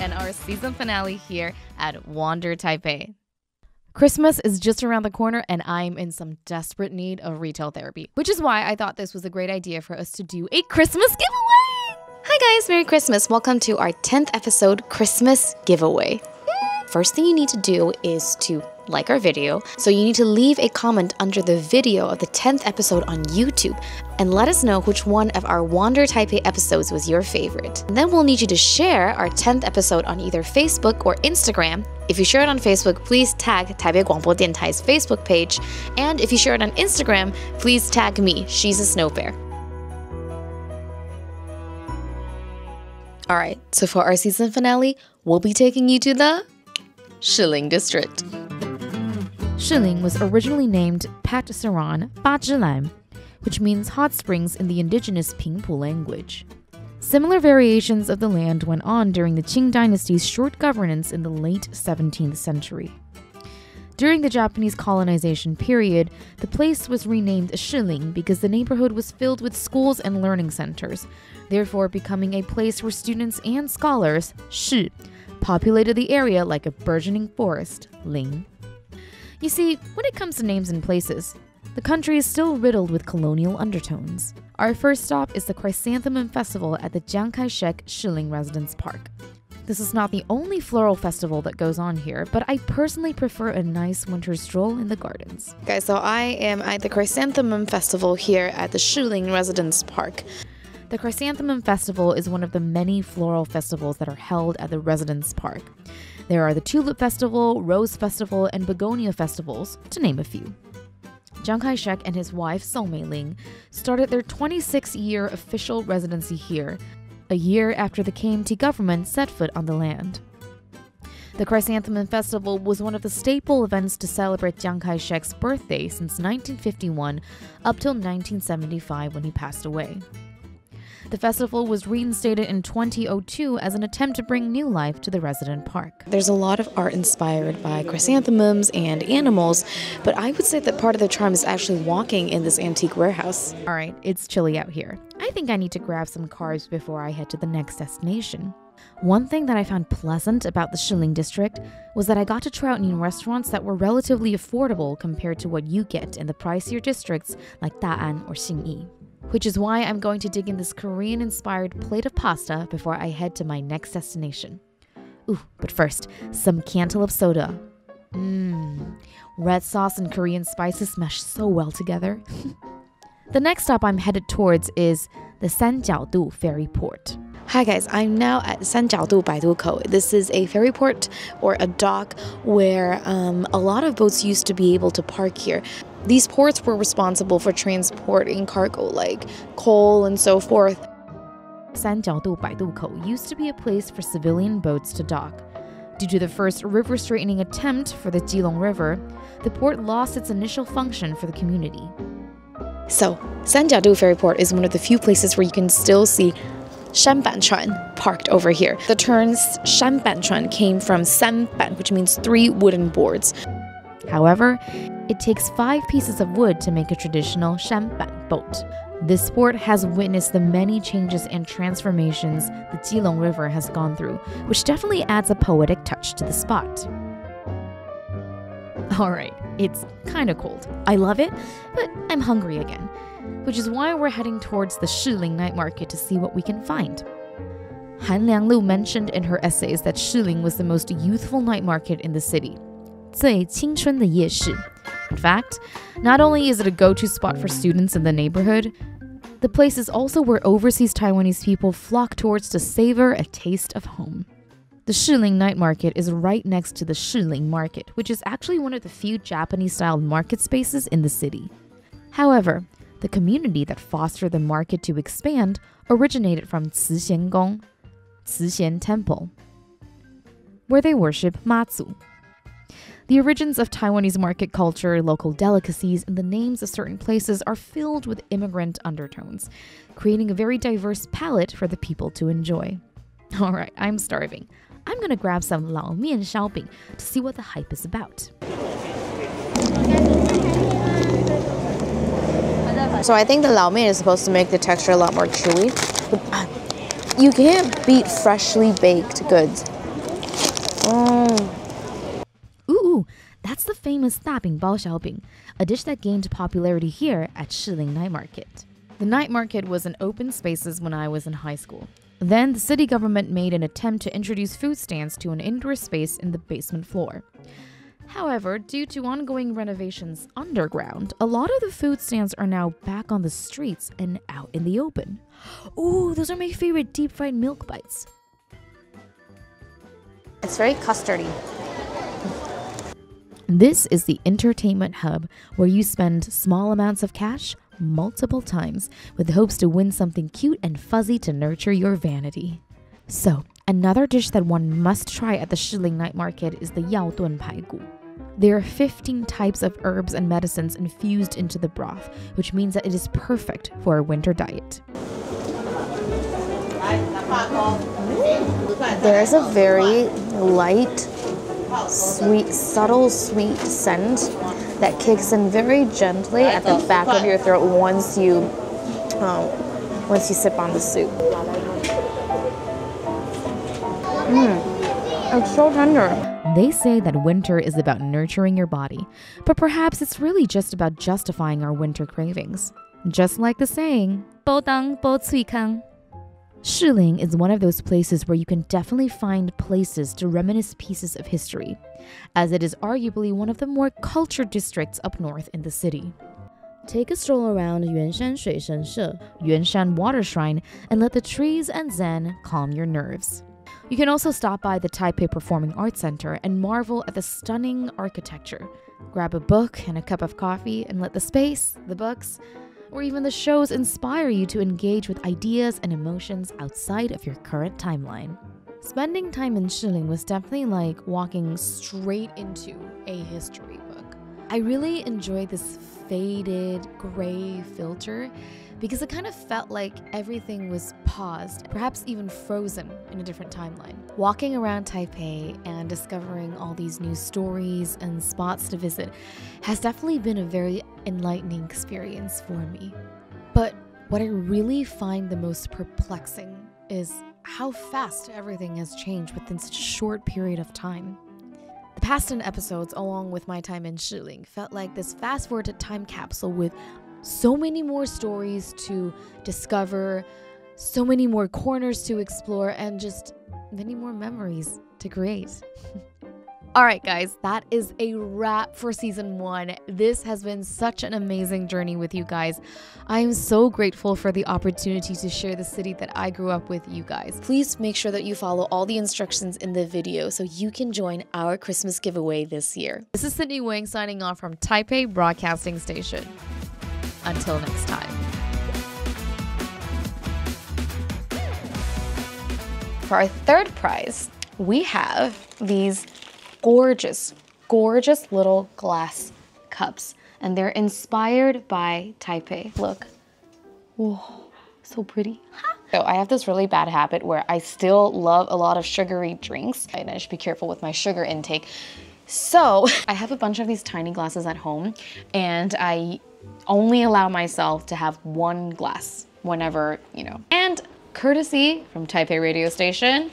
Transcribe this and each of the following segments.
and our season finale here at Wander Taipei. Christmas is just around the corner and I'm in some desperate need of retail therapy, which is why I thought this was a great idea for us to do a Christmas giveaway. Hi guys, Merry Christmas. Welcome to our 10th episode Christmas giveaway. First thing you need to do is to like our video. So you need to leave a comment under the video of the 10th episode on YouTube and let us know which one of our Wander Taipei episodes was your favorite. And then we'll need you to share our 10th episode on either Facebook or Instagram. If you share it on Facebook, please tag Taipei Broadcasting Station's Facebook page. And if you share it on Instagram, please tag me. She's a snow bear. Alright, so for our season finale, we'll be taking you to the Shilin district. Shilin was originally named Pat Saran Bazhilan, which means hot springs in the indigenous Pingpu language. Similar variations of the land went on during the Qing dynasty's short governance in the late 17th century. During the Japanese colonization period, the place was renamed Shilin because the neighborhood was filled with schools and learning centers, therefore becoming a place where students and scholars, shi, populated the area like a burgeoning forest, ling. You see, when it comes to names and places, the country is still riddled with colonial undertones. Our first stop is the Chrysanthemum Festival at the Chiang Kai-shek Shilin Residence Park. This is not the only floral festival that goes on here, but I personally prefer a nice winter stroll in the gardens. Guys, so I am at the Chrysanthemum Festival here at the Shilin Residence Park. The Chrysanthemum Festival is one of the many floral festivals that are held at the Residence Park. There are the Tulip Festival, Rose Festival, and Begonia Festivals, to name a few. Chiang Kai-shek and his wife, So Mei-ling, started their 26-year official residency here, a year after the KMT government set foot on the land. The Chrysanthemum Festival was one of the staple events to celebrate Chiang Kai-shek's birthday since 1951 up till 1975 when he passed away. The festival was reinstated in 2002 as an attempt to bring new life to the resident park. There's a lot of art inspired by chrysanthemums and animals, but I would say that part of the charm is actually walking in this antique warehouse. Alright, it's chilly out here. I think I need to grab some carbs before I head to the next destination. One thing that I found pleasant about the Shilin district was that I got to try out new restaurants that were relatively affordable compared to what you get in the pricier districts like Da'an or Xingyi. Which is why I'm going to dig in this Korean-inspired plate of pasta before I head to my next destination. Ooh, but first, some cantaloupe soda. Red sauce and Korean spices mesh so well together. The next stop I'm headed towards is the Sanjiaodu ferry port. Hi guys, I'm now at Sanjiaodu摆渡口. This is a ferry port or a dock where a lot of boats used to be able to park here. These ports were responsible for transporting cargo like coal and so forth. Sanjiaodu摆渡口used to be a place for civilian boats to dock. Due to the first river straightening attempt for the Jilong River, the port lost its initial function for the community. So, Sanjiaodu ferry port is one of the few places where you can still see Sanban parked over here. The terms Sanban came from Sanban, which means 3 wooden boards. However, it takes 5 pieces of wood to make a traditional Sanban boat. This sport has witnessed the many changes and transformations the Jilong River has gone through, which definitely adds a poetic touch to the spot. Alright, it's kinda cold. I love it, but I'm hungry again, which is why we're heading towards the Shilin night market to see what we can find. Han Lianglu mentioned in her essays that Shilin was the most youthful night market in the city. 最青春的夜市. In fact, not only is it a go-to spot for students in the neighborhood, the place is also where overseas Taiwanese people flock towards to savor a taste of home. The Shilin night market is right next to the Shilin market, which is actually one of the few Japanese-style market spaces in the city. However, the community that fostered the market to expand originated from Cixian Gong, Cixian Temple, where they worship Matsu. The origins of Taiwanese market culture, local delicacies, and the names of certain places are filled with immigrant undertones, creating a very diverse palette for the people to enjoy. Alright, I'm starving. I'm gonna grab some lao mian xiaobing to see what the hype is about. So I think the lao mian is supposed to make the texture a lot more chewy. You can't beat freshly baked goods. famous 大饼包小饼, a dish that gained popularity here at Shilin Night Market. The night market was in open spaces when I was in high school. Then the city government made an attempt to introduce food stands to an indoor space in the basement floor. However, due to ongoing renovations underground, a lot of the food stands are now back on the streets and out in the open. Ooh, those are my favorite deep-fried milk bites. It's very custardy. This is the entertainment hub where you spend small amounts of cash multiple times with hopes to win something cute and fuzzy to nurture your vanity. So, another dish that one must try at the Shilin Night Market is the 药炖排骨. There are 15 types of herbs and medicines infused into the broth, which means that it is perfect for a winter diet. There's a very light, sweet, subtle sweet scent that kicks in very gently at the back of your throat once you sip on the soup. It's so tender. They say that winter is about nurturing your body, but perhaps it's really just about justifying our winter cravings. Just like the saying, 包当包脆康. Shilin is one of those places where you can definitely find places to reminisce pieces of history, as it is arguably one of the more cultured districts up north in the city. Take a stroll around Yuanshan水神社, Yuanshan Water Shrine, and let the trees and zen calm your nerves. You can also stop by the Taipei Performing Arts Center and marvel at the stunning architecture. Grab a book and a cup of coffee and let the space, the books, or even the shows inspire you to engage with ideas and emotions outside of your current timeline. Spending time in Shilin was definitely like walking straight into a history book. I really enjoyed this faded gray filter because it kind of felt like everything was paused, perhaps even frozen in a different timeline. Walking around Taipei and discovering all these new stories and spots to visit has definitely been a very enlightening experience for me. But what I really find the most perplexing is how fast everything has changed within such a short period of time. The past 10 episodes, along with my time in Shilin, felt like this fast-forwarded time capsule with so many more stories to discover, so many more corners to explore, and just many more memories to create. Alright guys, that is a wrap for season 1. This has been such an amazing journey with you guys. I am so grateful for the opportunity to share the city that I grew up with you guys. Please make sure that you follow all the instructions in the video so you can join our Christmas giveaway this year. This is Sydney Weng signing off from Taipei Broadcasting Station. Until next time. For our third prize, we have these gorgeous little glass cups, and they're inspired by Taipei. Look, whoa, so pretty. So I have this really bad habit where I still love a lot of sugary drinks, and I should be careful with my sugar intake. So I have a bunch of these tiny glasses at home, and I only allow myself to have one glass whenever, And courtesy from Taipei radio station,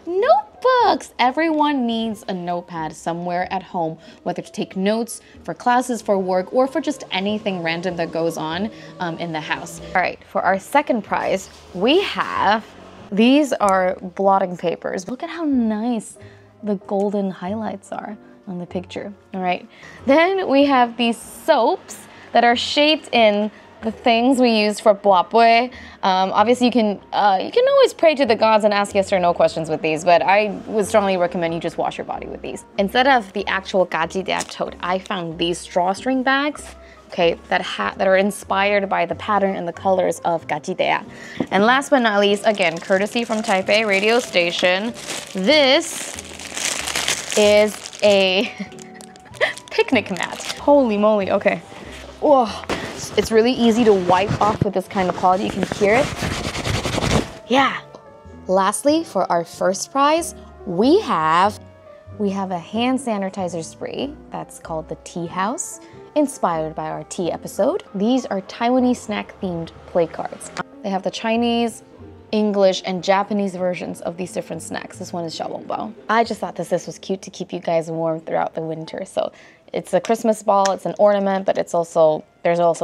notebooks! Everyone needs a notepad somewhere at home, whether to take notes, for classes, for work, or for just anything random that goes on in the house. All right, for our second prize, we have, these are blotting papers. Look at how nice the golden highlights are on the picture. All right, then we have these soaps that are shaped in the things we use for buapue. Obviously, you can always pray to the gods and ask yes or no questions with these, but I would strongly recommend you just wash your body with these. Instead of the actual gajidea tote, I found these drawstring bags, okay, that are inspired by the pattern and the colors of gajidea. And last but not least, again, courtesy from Taipei radio station, this is a picnic mat. Holy moly, okay. Whoa. It's really easy to wipe off with this kind of quality. You can hear it. Yeah. Lastly, for our first prize, we have a hand sanitizer spray that's called the Tea House, inspired by our tea episode. These are Taiwanese snack-themed play cards. They have the Chinese, English and Japanese versions of these different snacks. This one is xiaolongbao. I just thought this was cute to keep you guys warm throughout the winter. So it's a Christmas ball, it's an ornament, but there's also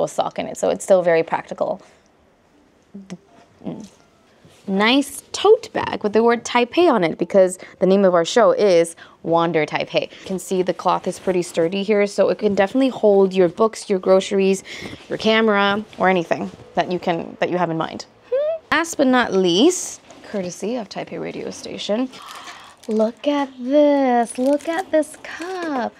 a sock in it, so it's still very practical. Nice tote bag with the word Taipei on it because the name of our show is Wander Taipei. You can see the cloth is pretty sturdy here, so it can definitely hold your books, your groceries, your camera, or anything that you have in mind. Last but not least, courtesy of Taipei Radio Station, look at this cup.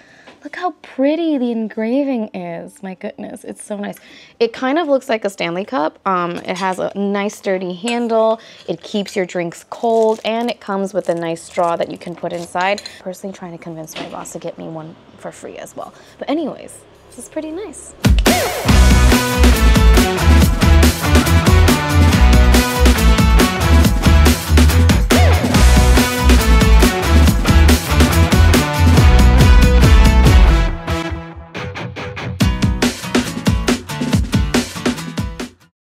Look how pretty the engraving is. My goodness, it's so nice. It kind of looks like a Stanley cup. It has a nice sturdy handle. It keeps your drinks cold, and it comes with a nice straw that you can put inside. Personally trying to convince my boss to get me one for free as well. But anyways, this is pretty nice.